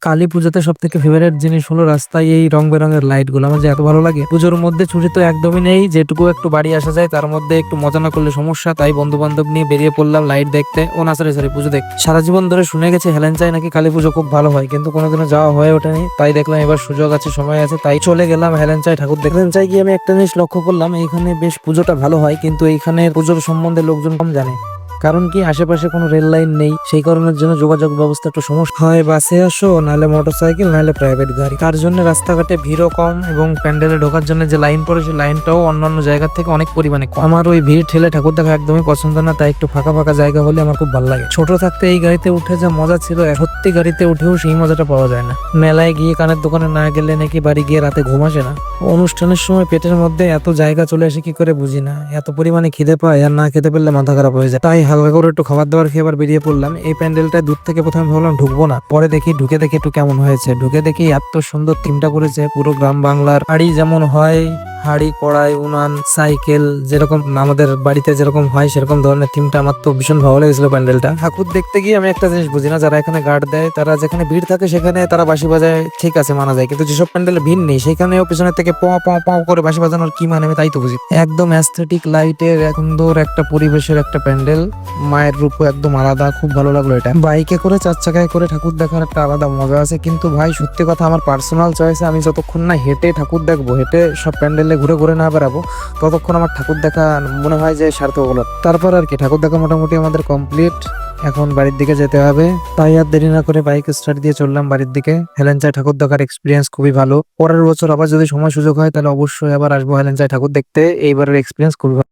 কালী পুজোতে সব থেকে ফেভারিট জিনিস হলো রাস্তায় এই রং বেরঙের লাইট গুলো। আমার যে এত ভালো লাগে। পুজোর মধ্যে ছুটি তো একদমই নেই, যেটুকু একটু বাড়ি আসা যায় তার মধ্যে একটু মজা না করলে সমস্যা। তাই বন্ধু বান্ধব নিয়ে বেরিয়ে পড়লাম লাইট দেখতে। ও না, সরি সরি, পুজো দেখতে। সারা জীবন ধরে শুনে গেছে হেলেঞ্চায় নাকি কালী পুজো খুব ভালো হয়, কিন্তু কোনোদিনও যাওয়া হয়ে ওঠেনি। তাই দেখলাম এবার সুযোগ আছে, সময় আছে, তাই চলে গেলাম হেলেঞ্চায় ঠাকুর দেখতে। হেলেঞ্চায় গিয়ে আমি একটা জিনিস লক্ষ্য করলাম, এইখানে বেশ পুজোটা ভালো হয়, কিন্তু এইখানে পুজোর সম্বন্ধে লোকজন কম জানে। কারণ কি, আশেপাশে কোনো রেল লাইন নেই, সেই কারণের জন্য যোগাযোগ ব্যবস্থা একটু সমস্যা হয়। বাসে আসো, নাহলে মোটরসাইকেল, নাহলে প্রাইভেট গাড়ি। তার জন্য রাস্তাঘাটে ভিড়ও কম, এবং প্যান্ডেলে ঢোকার জন্য যে লাইন পড়ে সেই লাইনটাও অন্যান্য জায়গার থেকে অনেক পরিমাণে কম। আমার ওই ভিড় ঠেলে ঠাকুর দেখা একদমই পছন্দ না, তাই একটু ফাঁকা ফাঁকা জায়গা হলে আমার খুব ভালো লাগে। ছোট থাকতে এই গাড়িতে উঠে যা মজা ছিল, সত্যি গাড়িতে উঠেও সেই মজাটা পাওয়া যায় না। মেলায় গিয়ে কানের দোকানে না গেলে নাকি বাড়ি গিয়ে রাতে ঘুম আসে না। অনুষ্ঠানের সময় পেটের মধ্যে এত জায়গা চলে আসে কি করে বুঝি না। এত পরিমাণে খিদে পায়, আর না খেতে পারলে মাথা খারাপ হয়ে যায়। তাই হালকা করে একটু খাবার দাবার খেয়ে আবার বেরিয়ে পড়লাম। এই প্যান্ডেলটা দূর থেকে প্রথমে ভাবলাম ঢুকবো না, পরে দেখি ঢুকে দেখি একটু কেমন হয়েছে। ঢুকে দেখি এত সুন্দর থিমটা করেছে, পুরো গ্রাম বাংলার হাড়ি যেমন হয়, হাড়ি কড়াই উনান সাইকেল যেরকম আমাদের বাড়িতে যেরকম হয় সেরকম ধরনের থিমটা। আমার তো ভীষণ ভালো লেগেছিল প্যান্ডেলটা। ঠাকুর দেখতে গিয়ে আমি একটা জিনিস বুঝি না, যারা এখানে গার্ড দেয় তারা যেখানে ভিড় থাকে সেখানে তারা বাঁশি বাজায়, ঠিক আছে মানা যায়, কিন্তু যেসব প্যান্ডেলে ভিড় নেই সেখানেও পিছনের থেকে প প প করে বাঁশি বাজানোর কি মানে, আমি তাই তো বুঝি। একদম অ্যাস্থেটিক লাইটের সুন্দর একটা পরিবেশের একটা প্যান্ডেল, মায়ের রূপও একদম আলাদা, খুব ভালো লাগলো এটা। বাইকে করে চার চাকায় করে ঠাকুর দেখার একটা আলাদা মজা আছে, কিন্তু ভাই সত্যি কথা আমার পার্সোনাল চয়েসে আমি যতক্ষণ না হেঁটে ঠাকুর দেখবো, হেঁটে সব প্যান্ডেলে ঘুরে ঘুরে না বেড়াবো, ততক্ষণ আমার ঠাকুর দেখা মনে হয় যে সার্থক হলো। তারপর আর কি, ঠাকুর দেখা মোটামুটি আমাদের কমপ্লিট। এখন বাড়ির দিকে যেতে হবে, তাই আর দেরি না করে বাইক স্টার্ট দিয়ে চললাম বাড়ির দিকে। হেলেঞ্চায় ঠাকুর দেখার এক্সপিরিয়েন্স খুবই ভালো। পরের বছর আবার যদি সময় সুযোগ হয় তাহলে অবশ্যই আবার আসবো হেলেঞ্চায় ঠাকুর দেখতে। এইবারের এক্সপিরিয়েন্স খুবই ভালো।